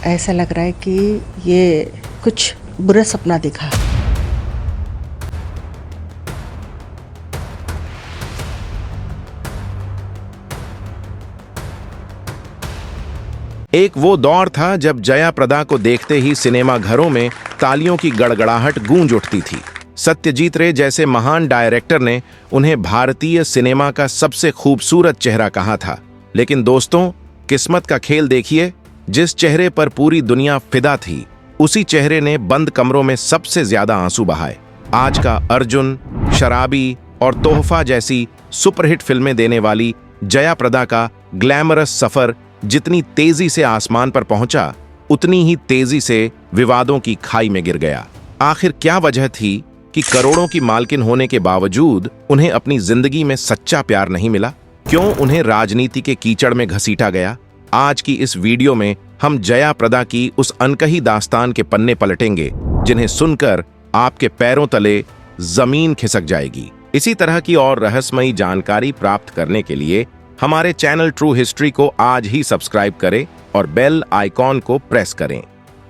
ऐसा लग रहा है कि ये कुछ बुरा सपना दिखा। एक वो दौर था जब जया प्रदा को देखते ही सिनेमा घरों में तालियों की गड़गड़ाहट गूंज उठती थी। सत्यजीत रे जैसे महान डायरेक्टर ने उन्हें भारतीय सिनेमा का सबसे खूबसूरत चेहरा कहा था। लेकिन दोस्तों, किस्मत का खेल देखिए, जिस चेहरे पर पूरी दुनिया फिदा थी, उसी चेहरे ने बंद कमरों में सबसे ज्यादा आंसू बहाए। आज का अर्जुन, शराबी और तोहफा जैसी सुपरहिट फिल्में देने वाली जया प्रदा का ग्लैमरस सफर जितनी तेजी से आसमान पर पहुंचा, उतनी ही तेजी से विवादों की खाई में गिर गया। आखिर क्या वजह थी कि करोड़ों की मालकिन होने के बावजूद उन्हें अपनी जिंदगी में सच्चा प्यार नहीं मिला? क्यों उन्हें राजनीति के कीचड़ में घसीटा गया? आज की इस वीडियो में हम जया प्रदा की उस अनकही दास्तान के पन्ने पलटेंगे, जिन्हें सुनकर आपके पैरों तले जमीन खिसक जाएगी। इसी तरह की और रहस्यमयी जानकारी प्राप्त करने के लिए हमारे चैनल ट्रू हिस्ट्री को आज ही सब्सक्राइब करें और बेल आइकॉन को प्रेस करें।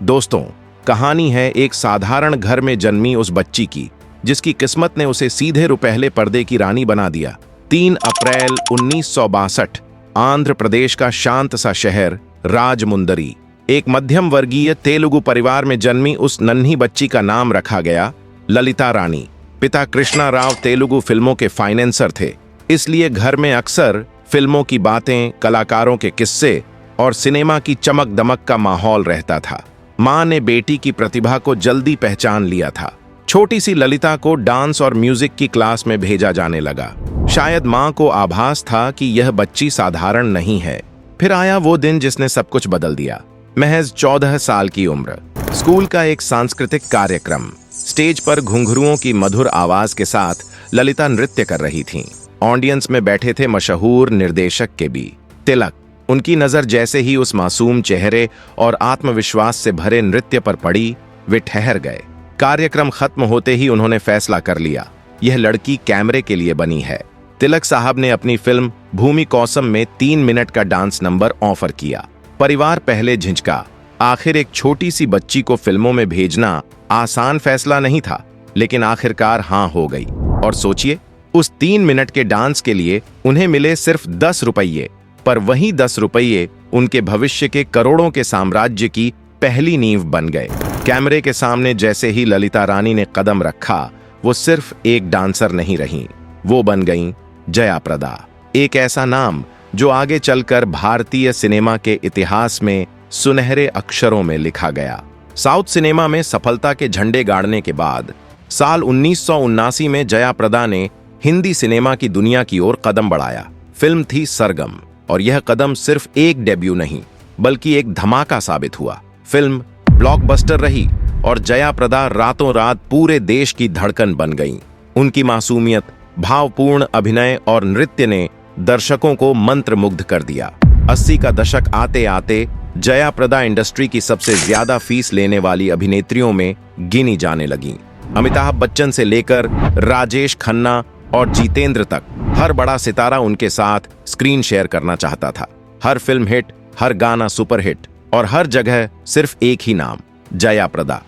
दोस्तों, कहानी है एक साधारण घर में जन्मी उस बच्ची की, जिसकी किस्मत ने उसे सीधे रुपहले पर्दे की रानी बना दिया। 3 अप्रैल 1962, आंध्र प्रदेश का शांत सा शहर राजमुंदरी। एक मध्यम वर्गीय तेलुगु परिवार में जन्मी उस नन्ही बच्ची का नाम रखा गया ललिता रानी। पिता कृष्णा राव तेलुगु फिल्मों के फाइनेंसर थे, इसलिए घर में अक्सर फिल्मों की बातें, कलाकारों के किस्से और सिनेमा की चमक दमक का माहौल रहता था। मां ने बेटी की प्रतिभा को जल्दी पहचान लिया था। छोटी सी ललिता को डांस और म्यूजिक की क्लास में भेजा जाने लगा। शायद मां को आभास था कि यह बच्ची साधारण नहीं है। फिर आया वो दिन जिसने सब कुछ बदल दिया। महज 14 साल की उम्र, स्कूल का एक सांस्कृतिक कार्यक्रम। स्टेज पर घुंघरुओं की मधुर आवाज के साथ ललिता नृत्य कर रही थीं। ऑडियंस में बैठे थे मशहूर निर्देशक के भी, तिलक। उनकी नजर जैसे ही उस मासूम चेहरे और आत्मविश्वास से भरे नृत्य पर पड़ी, वे ठहर गए। कार्यक्रम खत्म होते ही उन्होंने फैसला कर लिया, यह लड़की कैमरे के लिए बनी है। तिलक साहब ने अपनी फिल्म भूमि कौसम में 3 मिनट का डांस नंबर ऑफर किया। परिवार पहले झिझका। आखिर एक छोटी सी बच्ची को फिल्मों में भेजना आसान फैसला नहीं था, लेकिन आखिरकार हां हो गई। और सोचिए, उस 3 मिनट के डांस के लिए उन्हें मिले सिर्फ 10 रुपये, पर वही 10 रुपये उनके भविष्य के करोड़ों के साम्राज्य की पहली नींव बन गए। कैमरे के सामने जैसे ही ललिता रानी ने कदम रखा, वो सिर्फ एक डांसर नहीं रहीं, वो बन गईं जया प्रदा। एक ऐसा नाम जो आगे चलकर भारतीय सिनेमा के इतिहास में सुनहरे अक्षरों में लिखा गया। साउथ सिनेमा में सफलता के झंडे गाड़ने के बाद साल 1979 में जया प्रदा ने हिंदी सिनेमा की दुनिया की ओर कदम बढ़ाया। फिल्म थी सरगम, और यह कदम सिर्फ एक डेब्यू नहीं, बल्कि एक धमाका साबित हुआ। फिल्म ब्लॉकबस्टर रही और जया प्रदा रातों रात पूरे देश की धड़कन बन गईं। उनकी मासूमियत, भावपूर्ण अभिनय और नृत्य ने दर्शकों को मंत्रमुग्ध कर दिया। 80 का दशक आते आते जया प्रदा इंडस्ट्री की सबसे ज्यादा फीस लेने वाली अभिनेत्रियों में गिनी जाने लगीं। अमिताभ बच्चन से लेकर राजेश खन्ना और जितेंद्र तक हर बड़ा सितारा उनके साथ स्क्रीन शेयर करना चाहता था। हर फिल्म हिट, हर गाना सुपरहिट और हर जगह सिर्फ एक ही नाम, जया प्रदा।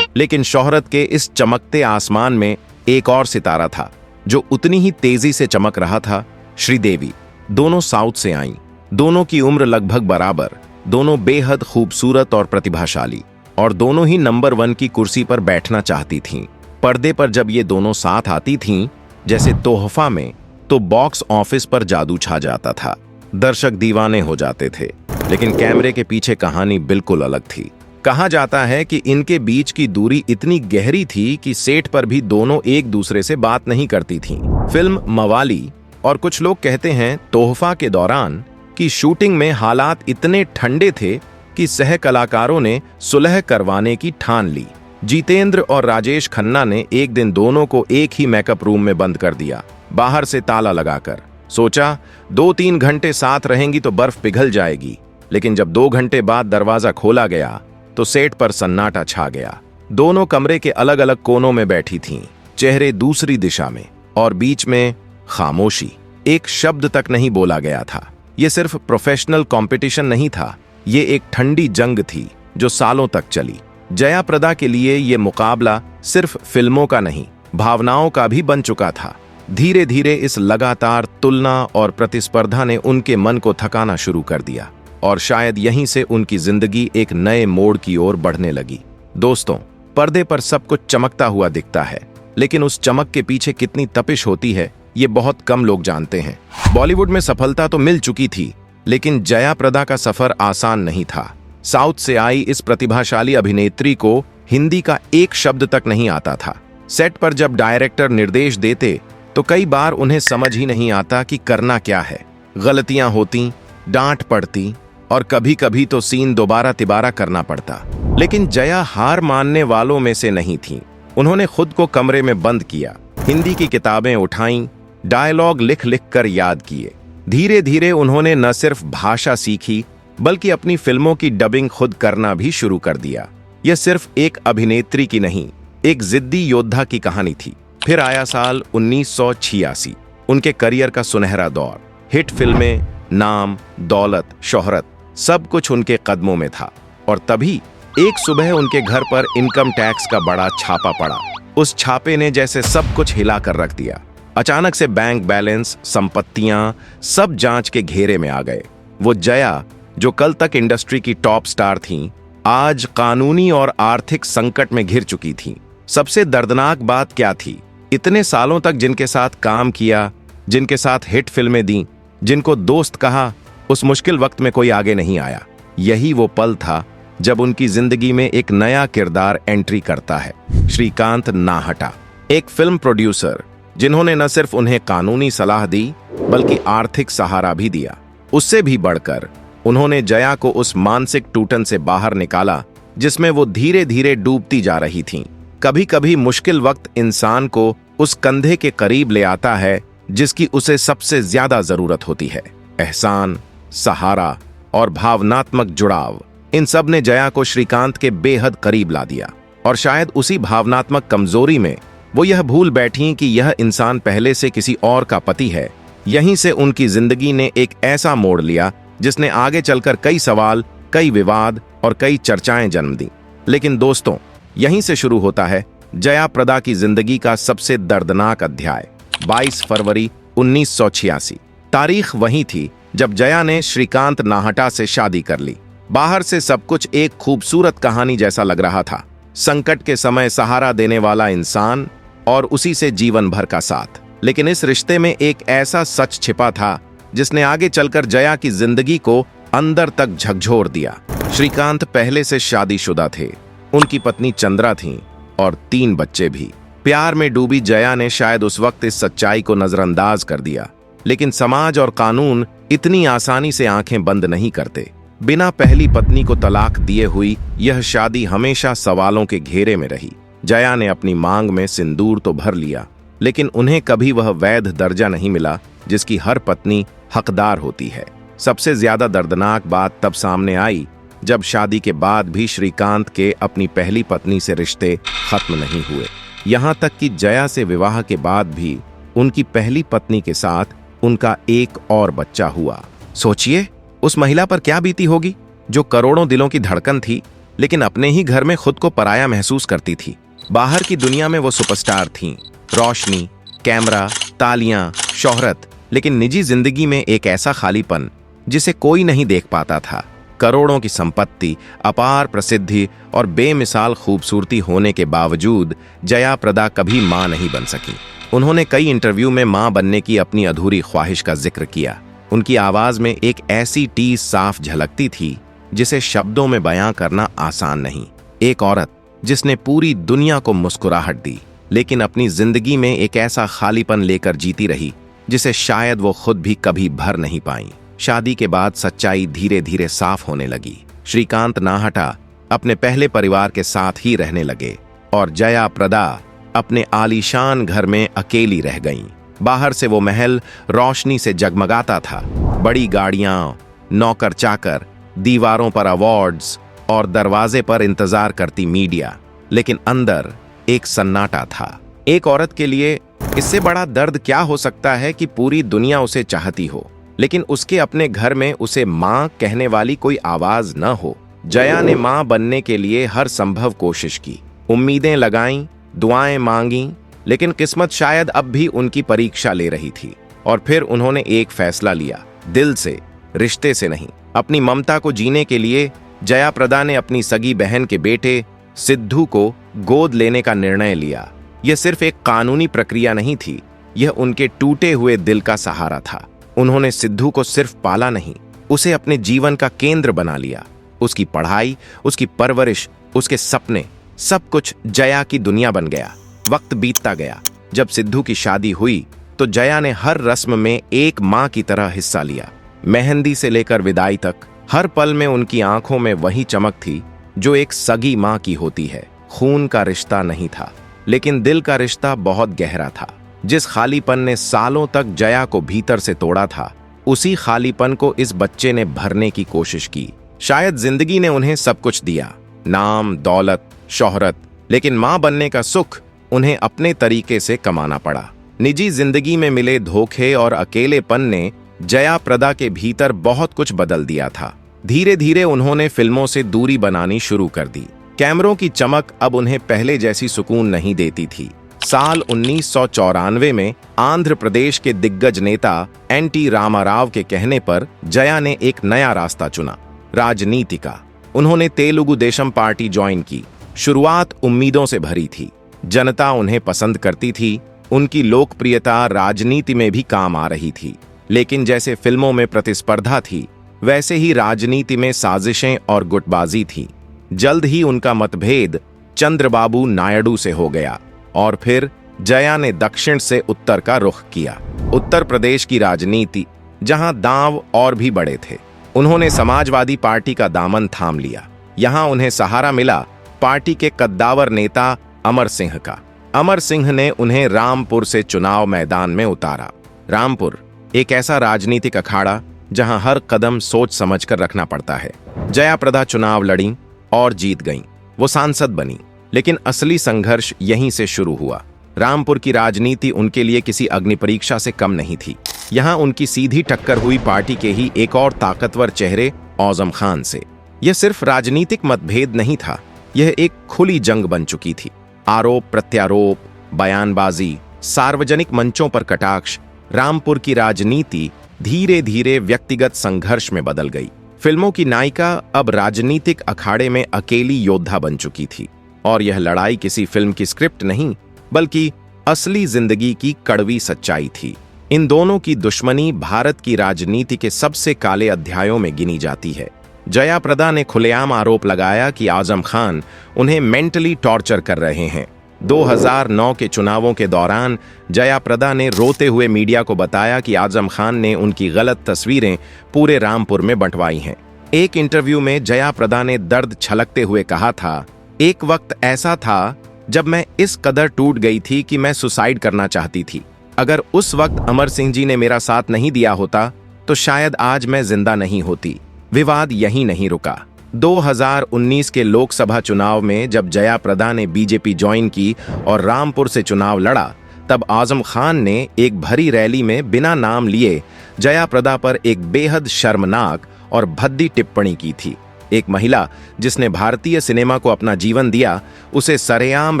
लेकिन शोहरत के इस चमकते आसमान में एक और सितारा था जो उतनी ही तेजी से चमक रहा था, श्रीदेवी। दोनों साउथ से आईं, दोनों की उम्र लगभग बराबर, दोनों बेहद खूबसूरत और प्रतिभाशाली, और दोनों ही नंबर 1 की कुर्सी पर बैठना चाहती थीं। पर्दे पर जब ये दोनों साथ आती थीं, जैसे तोहफा में, तो बॉक्स ऑफिस पर जादू छा जाता था। दर्शक दीवाने हो जाते थे। लेकिन कैमरे के पीछे कहानी बिल्कुल अलग थी। कहा जाता है कि इनके बीच की दूरी इतनी गहरी थी कि सेट पर भी दोनों एक दूसरे से बात नहीं करती थीं। फिल्म मवाली और कुछ लोग कहते हैं तोहफा के दौरान कि शूटिंग में हालात इतने ठंडे थे कि सह कलाकारों ने सुलह करवाने की ठान ली। जितेंद्र और राजेश खन्ना ने एक दिन दोनों को एक ही मेकअप रूम में बंद कर दिया, बाहर से ताला लगाकर। सोचा 2-3 घंटे साथ रहेंगी तो बर्फ पिघल जाएगी। लेकिन जब 2 घंटे बाद दरवाजा खोला गया तो सेट पर सन्नाटा छा गया। दोनों कमरे के अलग अलग कोनों में बैठी थीं, चेहरे दूसरी दिशा में, और बीच में खामोशी। एक शब्द तक नहीं बोला गया था। ये सिर्फ प्रोफेशनल कंपटीशन नहीं था, ये एक ठंडी जंग थी जो सालों तक चली। जया प्रदा के लिए ये मुकाबला सिर्फ फिल्मों का नहीं, भावनाओं का भी बन चुका था। धीरे धीरे इस लगातार तुलना और प्रतिस्पर्धा ने उनके मन को थकाना शुरू कर दिया और शायद यहीं से उनकी जिंदगी एक नए मोड़ की ओर बढ़ने लगी। दोस्तों, पर्दे पर सब कुछ चमकता हुआ दिखता है, लेकिन उस चमक के पीछे कितनी तपिश होती है ये बहुत कम लोग जानते हैं। बॉलीवुड में सफलता तो मिल चुकी थी, लेकिन जया प्रदा का सफर आसान नहीं था। साउथ से आई इस प्रतिभाशाली अभिनेत्री को हिंदी का एक शब्द तक नहीं आता था। सेट पर जब डायरेक्टर निर्देश देते तो कई बार उन्हें समझ ही नहीं आता कि करना क्या है। गलतियां होती, डांट पड़ती और कभी कभी तो सीन दोबारा तिबारा करना पड़ता। लेकिन जया हार मानने वालों में से नहीं थी। उन्होंने खुद को कमरे में बंद किया, हिंदी की किताबें उठाईं, डायलॉग लिख लिख कर याद किए। धीरे धीरे उन्होंने न सिर्फ भाषा सीखी बल्कि अपनी फिल्मों की डबिंग खुद करना भी शुरू कर दिया। यह सिर्फ एक अभिनेत्री की नहीं, एक जिद्दी योद्धा की कहानी थी। फिर आया साल 1986, उनके करियर का सुनहरा दौर। हिट फिल्में, नाम, दौलत, शोहरत, सब कुछ उनके कदमों में था। और तभी एक सुबह उनके घर पर इनकम टैक्स का बड़ा छापा पड़ा। उस छापे ने जैसे सब कुछ हिला कर रख दिया। अचानक से बैंक बैलेंस, संपत्तियां, सब जांच के घेरे में आ गए। वो जया जो कल तक इंडस्ट्री की टॉप स्टार थीं, आज कानूनी और आर्थिक संकट में घिर चुकी थीं। सबसे दर्दनाक बात क्या थी? इतने सालों तक जिनके साथ काम किया, जिनके साथ हिट फिल्में दी, जिनको दोस्त कहा, उस मुश्किल वक्त में कोई आगे नहीं आया। यही वो पल था जब उनकी जिंदगी में एक नया किरदार एंट्री करता है। श्रीकांत नाहटा, एक फिल्म प्रोड्यूसर जिन्होंने न सिर्फ उन्हें कानूनी सलाह दी बल्कि आर्थिक सहारा भी दिया। उससे भी बढ़कर उन्होंने जया को उस मानसिक टूटन से बाहर निकाला जिसमें वो धीरे धीरे डूबती जा रही थीं। कभी कभी मुश्किल वक्त इंसान को उस कंधे के करीब ले आता है जिसकी उसे सबसे ज्यादा जरूरत होती है। एहसान, सहारा और भावनात्मक जुड़ाव, इन सब ने जया को श्रीकांत के बेहद करीब ला दिया। और शायद उसी भावनात्मक कमजोरी में वो यह भूल बैठी कि यह इंसान पहले से किसी और का पति है। यहीं से उनकी जिंदगी ने एक ऐसा मोड़ लिया जिसने आगे चलकर कई सवाल, कई विवाद और कई चर्चाएं जन्म दी। लेकिन दोस्तों, यहीं से शुरू होता है जया प्रदा की जिंदगी का सबसे दर्दनाक अध्याय। 22 फरवरी 1986 तारीख वही थी जब जया ने श्रीकांत नाहटा से शादी कर ली। बाहर से सब कुछ एक खूबसूरत कहानी जैसा लग रहा था। संकट के समय सहारा देने वाला इंसान और उसी से जीवन भर का साथ। लेकिन इस रिश्ते में एक ऐसा सच छिपा था जिसने आगे चलकर जया की जिंदगी को अंदर तक झकझोर दिया। श्रीकांत पहले से शादीशुदा थे, उनकी पत्नी चंद्रा थी और 3 बच्चे भी। प्यार में डूबी जया ने शायद उस वक्त इस सच्चाई को नजरअंदाज कर दिया, लेकिन समाज और कानून इतनी आसानी से आंखें बंद नहीं करते। बिना पहली पत्नी को तलाक दिए हुई यह शादी हमेशा सवालों के घेरे में रही। जया ने अपनी मांग में सिंदूर तो भर लिया, लेकिन उन्हें कभी वह वैध दर्जा नहीं मिला जिसकी हर पत्नी हकदार होती है। सबसे ज्यादा दर्दनाक बात तब सामने आई जब शादी के बाद भी श्रीकांत के अपनी पहली पत्नी से रिश्ते खत्म नहीं हुए। यहां तक कि जया से विवाह के बाद भी उनकी पहली पत्नी के साथ उनका एक और बच्चा हुआ। सोचिए उस महिला पर क्या बीती होगी जो करोड़ों दिलों की धड़कन थी, लेकिन अपने ही घर में खुद को पराया महसूस करती थी। बाहर की दुनिया में वो सुपरस्टार थीं, रोशनी, कैमरा, तालियां, शोहरत, लेकिन निजी जिंदगी में एक ऐसा खालीपन जिसे कोई नहीं देख पाता था। करोड़ों की संपत्ति, अपार प्रसिद्धि और बेमिसाल खूबसूरती होने के बावजूद जया प्रदा कभी मां नहीं बन सकी। उन्होंने कई इंटरव्यू में मां बनने की अपनी अधूरी ख्वाहिश का जिक्र किया। उनकी आवाज में एक ऐसी टीस साफ झलकती थी जिसे शब्दों में बयां करना आसान नहीं। एक औरत जिसने पूरी दुनिया को मुस्कुराहट दी, लेकिन अपनी जिंदगी में एक ऐसा खालीपन लेकर जीती रही जिसे शायद वो खुद भी कभी भर नहीं पाई। शादी के बाद सच्चाई धीरे धीरे साफ होने लगी। श्रीकांत नाहटा अपने पहले परिवार के साथ ही रहने लगे और जया प्रदा अपने आलीशान घर में अकेली रह गईं। बाहर से वो महल रोशनी से जगमगाता था, बड़ी गाड़ियां, नौकर चाकर, दीवारों पर अवार्ड्स और दरवाजे पर इंतजार करती मीडिया, लेकिन अंदर एक सन्नाटा था। एक औरत के लिए इससे बड़ा दर्द क्या हो सकता है कि पूरी दुनिया उसे चाहती हो, लेकिन उसके अपने घर में उसे माँ कहने वाली कोई आवाज न हो। जया ने माँ बनने के लिए हर संभव कोशिश की, उम्मीदें लगाईं, दुआएं मांगी, लेकिन किस्मत शायद अब भी उनकी परीक्षा ले रही थी। और फिर उन्होंने एक फैसला लिया, दिल से, रिश्ते से नहीं। अपनी ममता को जीने के लिए जया प्रदा ने अपनी सगी बहन के बेटे सिद्धू को गोद लेने का निर्णय लिया। यह सिर्फ एक कानूनी प्रक्रिया नहीं थी, यह उनके टूटे हुए दिल का सहारा था। उन्होंने सिद्धू को सिर्फ पाला नहीं, उसे अपने जीवन का केंद्र बना लिया। उसकी पढ़ाई, उसकी परवरिश, उसके सपने, सब कुछ जया की दुनिया बन गया। वक्त बीतता गया। जब सिद्धू की शादी हुई तो जया ने हर रस्म में एक माँ की तरह हिस्सा लिया। मेहंदी से लेकर विदाई तक हर पल में उनकी आंखों में वही चमक थी जो एक सगी माँ की होती है। खून का रिश्ता नहीं था, लेकिन दिल का रिश्ता बहुत गहरा था। जिस खालीपन ने सालों तक जया को भीतर से तोड़ा था, उसी खालीपन को इस बच्चे ने भरने की कोशिश की। शायद जिंदगी ने उन्हें सब कुछ दिया, नाम, दौलत, शोहरत, लेकिन माँ बनने का सुख उन्हें अपने तरीके से कमाना पड़ा। निजी जिंदगी में मिले धोखे और अकेलेपन ने जया प्रदा के भीतर बहुत कुछ बदल दिया था। धीरे धीरे उन्होंने फिल्मों से दूरी बनानी शुरू कर दी। कैमरों की चमक अब उन्हें पहले जैसी सुकून नहीं देती थी। साल 1994 में आंध्र प्रदेश के दिग्गज नेता एन.टी. रामाराव के कहने पर जया ने एक नया रास्ता चुना, राजनीति का। उन्होंने तेलुगु देशम पार्टी ज्वाइन की। शुरुआत उम्मीदों से भरी थी। जनता उन्हें पसंद करती थी, उनकी लोकप्रियता राजनीति में भी काम आ रही थी। लेकिन जैसे फिल्मों में प्रतिस्पर्धा थी, वैसे ही राजनीति में साजिशें और गुटबाजी थी। जल्द ही उनका मतभेद चंद्रबाबू नायडू से हो गया और फिर जया ने दक्षिण से उत्तर का रुख किया। उत्तर प्रदेश की राजनीति, जहां दांव और भी बड़े थे। उन्होंने समाजवादी पार्टी का दामन थाम लिया। यहां उन्हें सहारा मिला पार्टी के कद्दावर नेता अमर सिंह का। अमर सिंह ने उन्हें रामपुर से चुनाव मैदान में उतारा। रामपुर एक ऐसा राजनीतिक अखाड़ा जहां हर कदम सोच समझकर रखना पड़ता है। जया प्रदा चुनाव लड़ी और जीत गईं। वो सांसद बनी, लेकिन असली संघर्ष यहीं से शुरू हुआ। रामपुर की राजनीति उनके लिए किसी अग्नि परीक्षा से कम नहीं थी। यहां उनकी सीधी टक्कर हुई पार्टी के ही एक और ताकतवर चेहरे आजम खान से। यह सिर्फ राजनीतिक मतभेद नहीं था, यह एक खुली जंग बन चुकी थी। आरोप प्रत्यारोप, बयानबाजी, सार्वजनिक मंचों पर कटाक्ष। रामपुर की राजनीति धीरे धीरे व्यक्तिगत संघर्ष में बदल गई। फिल्मों की नायिका अब राजनीतिक अखाड़े में अकेली योद्धा बन चुकी थी, और यह लड़ाई किसी फिल्म की स्क्रिप्ट नहीं, बल्कि असली जिंदगी की कड़वी सच्चाई थी। इन दोनों की दुश्मनी भारत की राजनीति के सबसे काले अध्यायों में गिनी जाती है। जया प्रदा ने खुलेआम आरोप लगाया कि आजम खान उन्हें मेंटली टॉर्चर कर रहे हैं। 2009 के चुनावों के दौरान जया प्रदा ने रोते हुए मीडिया को बताया कि आजम खान ने उनकी गलत तस्वीरें पूरे रामपुर में बंटवाई हैं। एक इंटरव्यू में जया प्रदा ने दर्द छलकते हुए कहा था, एक वक्त ऐसा था जब मैं इस कदर टूट गई थी कि मैं सुसाइड करना चाहती थी। अगर उस वक्त अमर सिंह जी ने मेरा साथ नहीं दिया होता तो शायद आज मैं जिंदा नहीं होती। विवाद यहीं नहीं रुका। 2019 के लोकसभा चुनाव में जब जया प्रदा ने बीजेपी ज्वाइन की और रामपुर से चुनाव लड़ा, तब आजम खान ने एक भरी रैली में बिना नाम लिए जया प्रदा पर एक बेहद शर्मनाक और भद्दी टिप्पणी की थी। एक महिला जिसने भारतीय सिनेमा को अपना जीवन दिया, उसे सरेआम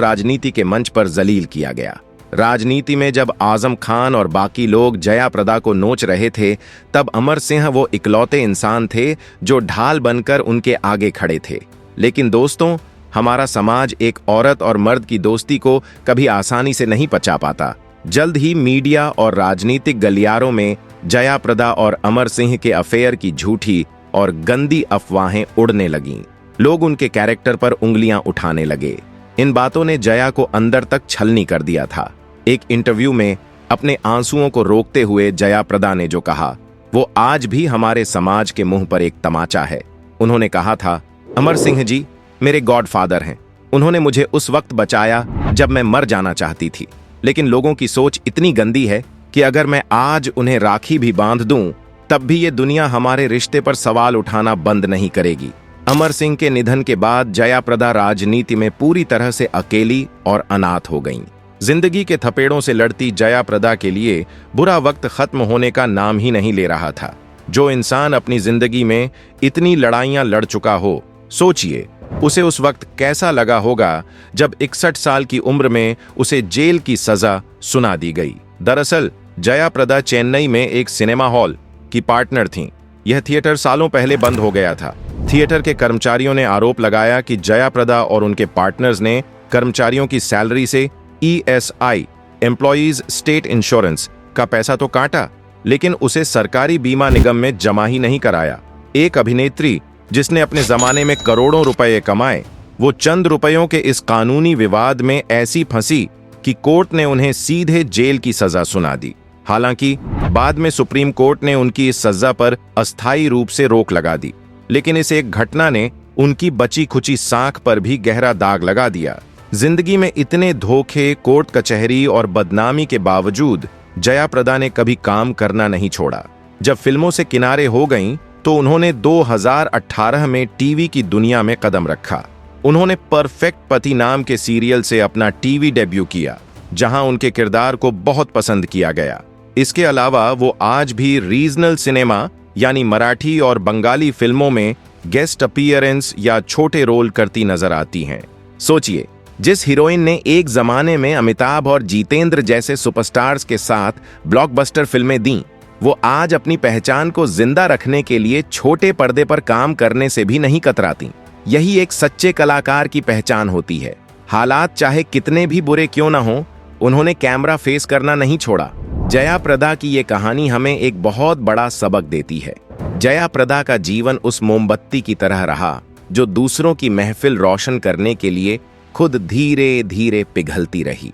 राजनीति के मंच पर जलील किया गया। राजनीति में जब आजम खान और बाकी लोग जया प्रदा को नोच रहे थे, तब अमर सिंह वो इकलौते इंसान थे जो ढाल बनकर उनके आगे खड़े थे। लेकिन दोस्तों, हमारा समाज एक औरत और मर्द की दोस्ती को कभी आसानी से नहीं पचा पाता। जल्द ही मीडिया और राजनीतिक गलियारों में जया प्रदा और अमर सिंह के अफेयर की झूठी और गंदी अफवाहें उड़ने लगीं। लोग उनके कैरेक्टर पर उंगलियां उठाने लगे। इन बातों ने जया को अंदर तक छलनी कर दिया था। एक इंटरव्यू में अपने आंसुओं को रोकते हुए जया प्रदा ने जो कहा, वो आज भी हमारे समाज के मुंह पर एक तमाचा है। उन्होंने कहा था, अमर सिंह जी मेरे गॉडफादर हैं। उन्होंने मुझे उस वक्त बचाया जब मैं मर जाना चाहती थी। लेकिन लोगों की सोच इतनी गंदी है कि अगर मैं आज उन्हें राखी भी बांध दूं, तब भी ये दुनिया हमारे रिश्ते पर सवाल उठाना बंद नहीं करेगी। अमर सिंह के निधन के बाद जया प्रदा राजनीति में पूरी तरह से अकेली और अनाथ हो गईं। जिंदगी के थपेड़ों से लड़ती जया प्रदा के लिए बुरा वक्त खत्म होने का नाम ही नहीं ले रहा था। जो इंसान अपनी जिंदगी में इतनी लड़ाइयां लड़ चुका हो, सोचिए उसे उस वक्त कैसा लगा होगा जब 61 साल की उम्र में उसे जेल की सजा सुना दी गई। दरअसल जया प्रदा चेन्नई में एक सिनेमा हॉल की पार्टनर थीं। यह थिएटर सालों पहले बंद हो गया था। थिएटर के कर्मचारियों ने आरोप लगाया कि जया प्रदा और उनके पार्टनर्स ने कर्मचारियों की सैलरी से ESI एम्प्लॉइज स्टेट इंश्योरेंस का पैसा तो काटा, लेकिन उसे सरकारी बीमा निगम में जमा ही नहीं कराया। एक अभिनेत्री जिसने अपने जमाने में करोड़ों रुपए कमाए, वो चंद रुपयों के इस कानूनी विवाद में ऐसी फंसी कि कोर्ट ने उन्हें सीधे जेल की सजा सुना दी। हालांकि बाद में सुप्रीम कोर्ट ने उनकी इस सजा पर अस्थायी रूप से रोक लगा दी, लेकिन इस एक घटना ने उनकी बची खुची साख पर भी गहरा दाग लगा दिया। जिंदगी में इतने धोखे, कोर्ट कचहरी और बदनामी के बावजूद जया प्रदा ने कभी काम करना नहीं छोड़ा। जब फिल्मों से किनारे हो गईं, तो उन्होंने 2018 में टीवी की दुनिया में कदम रखा। उन्होंने परफेक्ट पति नाम के सीरियल से अपना टीवी डेब्यू किया, जहां उनके किरदार को बहुत पसंद किया गया। इसके अलावा वो आज भी रीजनल सिनेमा यानी मराठी और बंगाली फिल्मों में गेस्ट अपीयरेंस या छोटे रोल करती नजर आती हैं। सोचिए, जिस हीरोइन ने एक जमाने में अमिताभ और जितेंद्र जैसे सुपरस्टार्स के साथ ब्लॉकबस्टर फिल्में दी, वो आज अपनी पहचान को जिंदा रखने के लिए छोटे पर्दे पर काम करने से भी नहीं कतराती। यही एक सच्चे कलाकार की पहचान होती है। हालात चाहे कितने भी बुरे क्यों ना हो, उन्होंने कैमरा फेस करना नहीं छोड़ा। जया प्रदा की ये कहानी हमें एक बहुत बड़ा सबक देती है। जया प्रदा का जीवन उस मोमबत्ती की तरह रहा जो दूसरों की महफिल रोशन करने के लिए खुद धीरे धीरे पिघलती रही।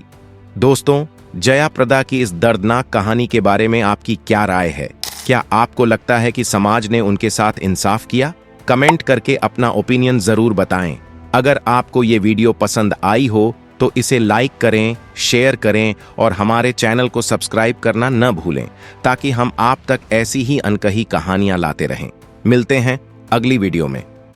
दोस्तों, जया प्रदा की इस दर्दनाक कहानी के बारे में आपकी क्या राय है? क्या आपको लगता है कि समाज ने उनके साथ इंसाफ किया? कमेंट करके अपना ओपिनियन जरूर बताएं। अगर आपको ये वीडियो पसंद आई हो तो इसे लाइक करें, शेयर करें और हमारे चैनल को सब्सक्राइब करना न भूलें, ताकि हम आप तक ऐसी ही अनकही कहानियां लाते रहें। मिलते हैं अगली वीडियो में।